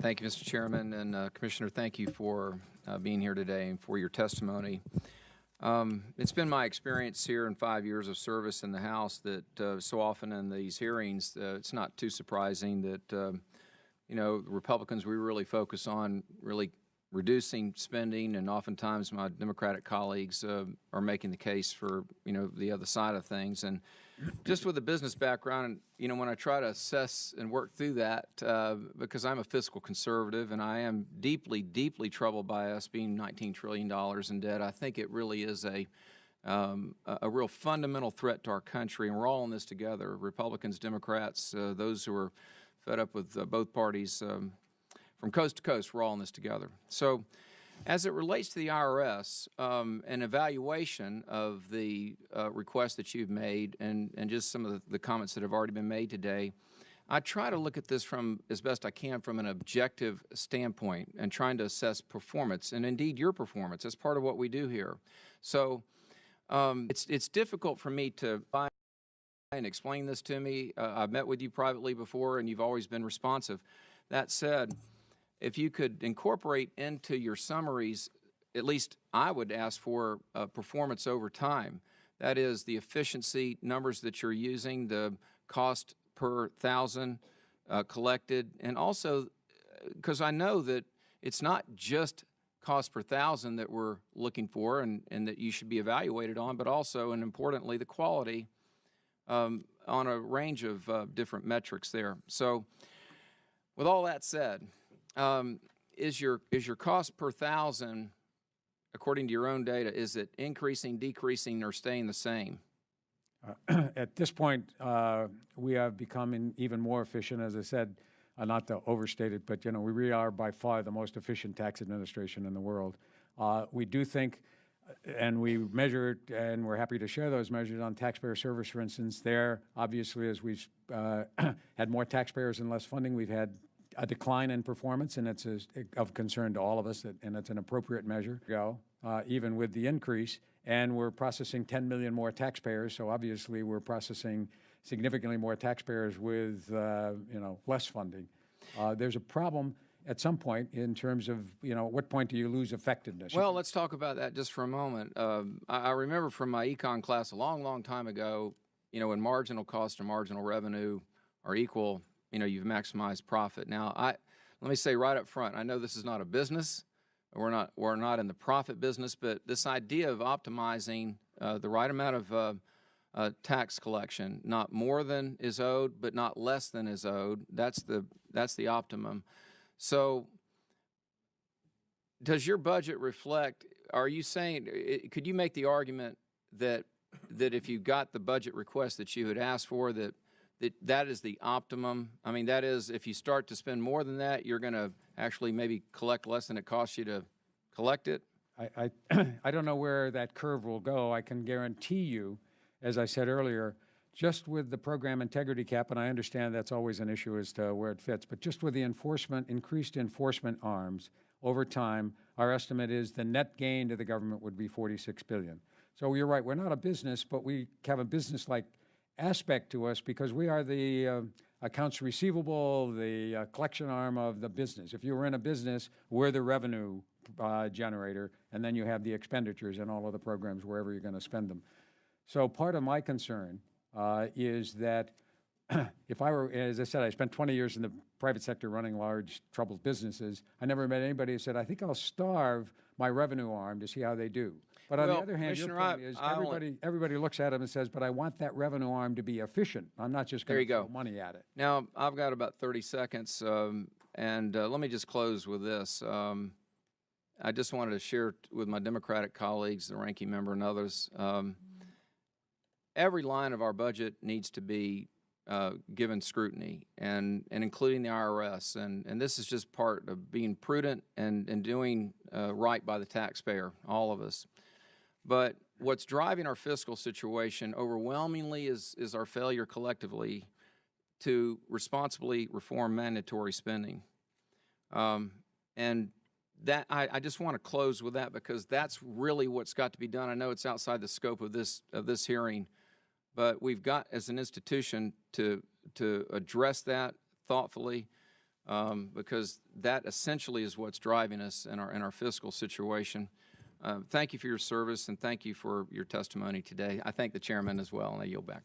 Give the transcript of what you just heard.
Thank you, Mr. Chairman, and Commissioner, thank you for being here today and for your testimony. It's been my experience here in 5 years of service in the House that so often in these hearings, it's not too surprising that, you know, the Republicans, we really focus on really reducing spending, and oftentimes my Democratic colleagues are making the case for, you know, the other side of things. And just with a business background, you know, when I try to assess and work through that, because I'm a fiscal conservative and I am deeply, deeply troubled by us being $19 trillion in debt, I think it really is a real fundamental threat to our country, and we're all in this together, Republicans, Democrats, those who are fed up with both parties from coast to coast, we're all in this together. So as it relates to the IRS, an evaluation of the request that you've made and just some of the comments that have already been made today, I try to look at this from, as best I can, from an objective standpoint and trying to assess performance, and indeed your performance. That's part of what we do here. So it's difficult for me to buy and explain this to me. I've met with you privately before, and you've always been responsive. That said, if you could incorporate into your summaries, at least I would ask for performance over time. That is the efficiency numbers that you're using, the cost per thousand collected, and also because I know that it's not just cost per thousand that we're looking for and that you should be evaluated on, but also, and importantly, the quality on a range of different metrics there. So with all that said, is your cost per thousand, according to your own data, is it increasing, decreasing, or staying the same? At this point, we have become even more efficient. As I said, not to overstate it, but you know, we really are by far the most efficient tax administration in the world. We do think, and we measure it, and we're happy to share those measures on taxpayer service, for instance. There, obviously, as we've had more taxpayers and less funding, we've had a decline in performance, and it's of concern to all of us, and it's an appropriate measure. Even with the increase, and we're processing 10 million more taxpayers, so obviously we're processing significantly more taxpayers with you know, less funding. There's a problem at some point in terms of, you know, what point do you lose effectiveness? Well, let's talk about that just for a moment. I remember from my econ class a long, long time ago, you know, when marginal cost and marginal revenue are equal, you know, you've maximized profit. Now, let me say right up front, I know this is not a business. We're not in the profit business, but this idea of optimizing the right amount of tax collection, not more than is owed, but not less than is owed, that's the optimum. So does your budget reflect, are you saying, could you make the argument that if you got the budget request that you had asked for, that is the optimum? I mean, that is, if you start to spend more than that, you're going to actually maybe collect less than it costs you to collect it? I don't know where that curve will go. I can guarantee you, as I said earlier, just with the program integrity cap, and I understand that's always an issue as to where it fits, but just with the increased enforcement arms over time, our estimate is the net gain to the government would be $46 billion. So you're right, we're not a business, but we have a business-like aspect to us because we are the accounts receivable, the collection arm of the business. If you were in a business, we're the revenue generator, and then you have the expenditures and all of the programs wherever you're going to spend them. So part of my concern is that if I were, as I said, I spent 20 years in the private sector running large troubled businesses. I never met anybody who said, I think I'll starve my revenue arm to see how they do. But on the other hand, your point is everybody looks at them and says, but I want that revenue arm to be efficient. I'm not just going to throw money at it. Now, I've got about 30 seconds, and let me just close with this. I just wanted to share with my Democratic colleagues, the ranking member and others, every line of our budget needs to be given scrutiny, and including the IRS. And this is just part of being prudent and doing right by the taxpayer, all of us. But what's driving our fiscal situation overwhelmingly is our failure collectively to responsibly reform mandatory spending. And that I just want to close with that because that's really what's got to be done. I know it's outside the scope of this hearing, but we've got as an institution to address that thoughtfully. because that essentially is what's driving us in our fiscal situation. Thank you for your service, and thank you for your testimony today. I thank the chairman as well, and I yield back.